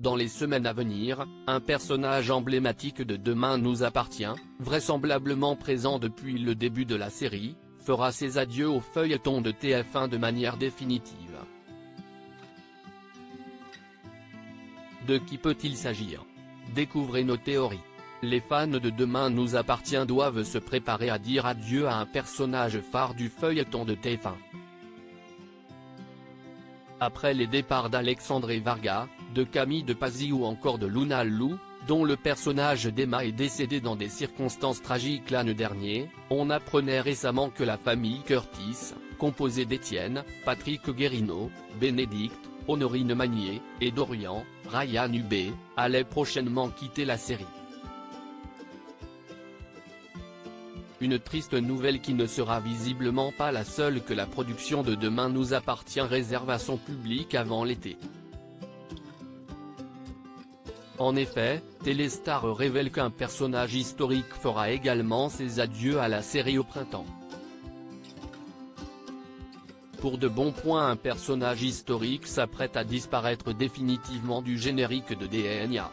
Dans les semaines à venir, un personnage emblématique de Demain nous appartient, vraisemblablement présent depuis le début de la série, fera ses adieux au feuilleton de TF1 de manière définitive. De qui peut-il s'agir? Découvrez nos théories. Les fans de Demain nous appartient doivent se préparer à dire adieu à un personnage phare du feuilleton de TF1. Après les départs d'Alexandre Varga, de Camille de Pazzi ou encore de Luna Lou, dont le personnage d'Emma est décédé dans des circonstances tragiques l'année dernière, on apprenait récemment que la famille Curtis, composée d'Étienne, Patrick Guérino, Bénédicte, Honorine Magnier, et Dorian, Ryan Hubé, allait prochainement quitter la série. Une triste nouvelle qui ne sera visiblement pas la seule que la production de Demain nous appartient réserve à son public avant l'été. En effet, Téléstar révèle qu'un personnage historique fera également ses adieux à la série au printemps. Pour de bons points, un personnage historique s'apprête à disparaître définitivement du générique de DNA.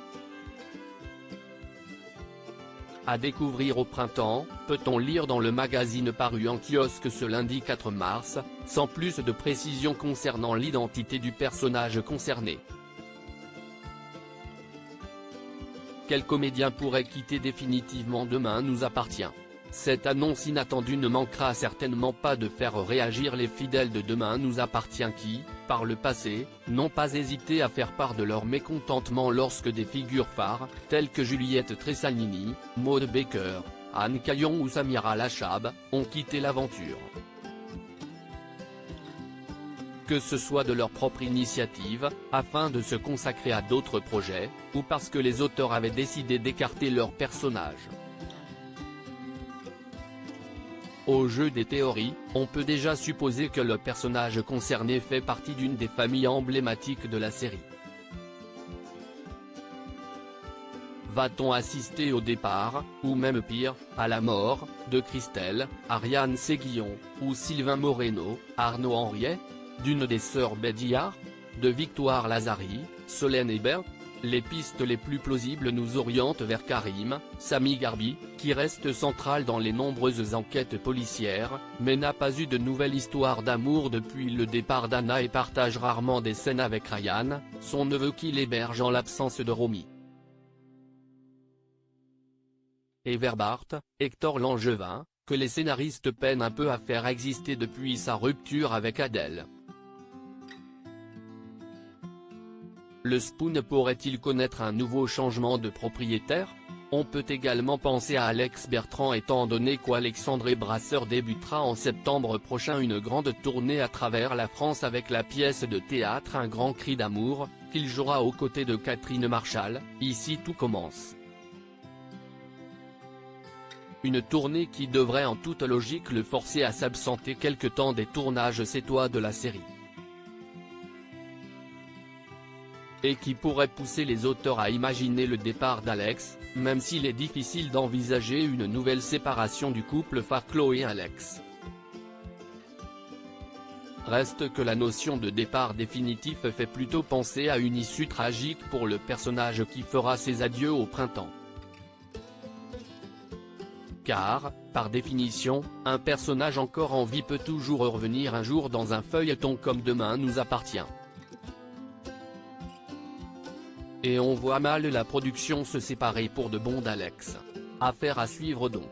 À découvrir au printemps, peut-on lire dans le magazine paru en kiosque ce lundi 4 mars, sans plus de précision concernant l'identité du personnage concerné. Quel comédien pourrait quitter définitivement Demain nous appartient? Cette annonce inattendue ne manquera certainement pas de faire réagir les fidèles de Demain nous appartient qui, par le passé, n'ont pas hésité à faire part de leur mécontentement lorsque des figures phares, telles que Juliette Tressanini, Maud Baker, Anne Caillon ou Samira Lachab, ont quitté l'aventure. Que ce soit de leur propre initiative, afin de se consacrer à d'autres projets, ou parce que les auteurs avaient décidé d'écarter leurs personnages. Au jeu des théories, on peut déjà supposer que le personnage concerné fait partie d'une des familles emblématiques de la série. Va-t-on assister au départ, ou même pire, à la mort, de Christelle, Ariane Séguillon, ou Sylvain Moreno, Arnaud Henriet, d'une des sœurs Bédillard, de Victoire Lazari, Solène Hébert? Les pistes les plus plausibles nous orientent vers Karim, Sami Garbi, qui reste central dans les nombreuses enquêtes policières, mais n'a pas eu de nouvelle histoire d'amour depuis le départ d'Anna et partage rarement des scènes avec Ryan, son neveu qui l'héberge en l'absence de Romy. Et Verbart, Hector Langevin, que les scénaristes peinent un peu à faire exister depuis sa rupture avec Adèle. Le Spoon pourrait-il connaître un nouveau changement de propriétaire? On peut également penser à Alex Bertrand étant donné qu'Alexandre Brasseur débutera en septembre prochain une grande tournée à travers la France avec la pièce de théâtre Un grand cri d'amour, qu'il jouera aux côtés de Catherine Marchal, Ici tout commence. Une tournée qui devrait en toute logique le forcer à s'absenter quelque temps des tournages sétois de la série. Et qui pourrait pousser les auteurs à imaginer le départ d'Alex, même s'il est difficile d'envisager une nouvelle séparation du couple phare Chloé et Alex. Reste que la notion de départ définitif fait plutôt penser à une issue tragique pour le personnage qui fera ses adieux au printemps. Car, par définition, un personnage encore en vie peut toujours revenir un jour dans un feuilleton comme Demain nous appartient. Et on voit mal la production se séparer pour de bon d'Alex. Affaire à suivre donc.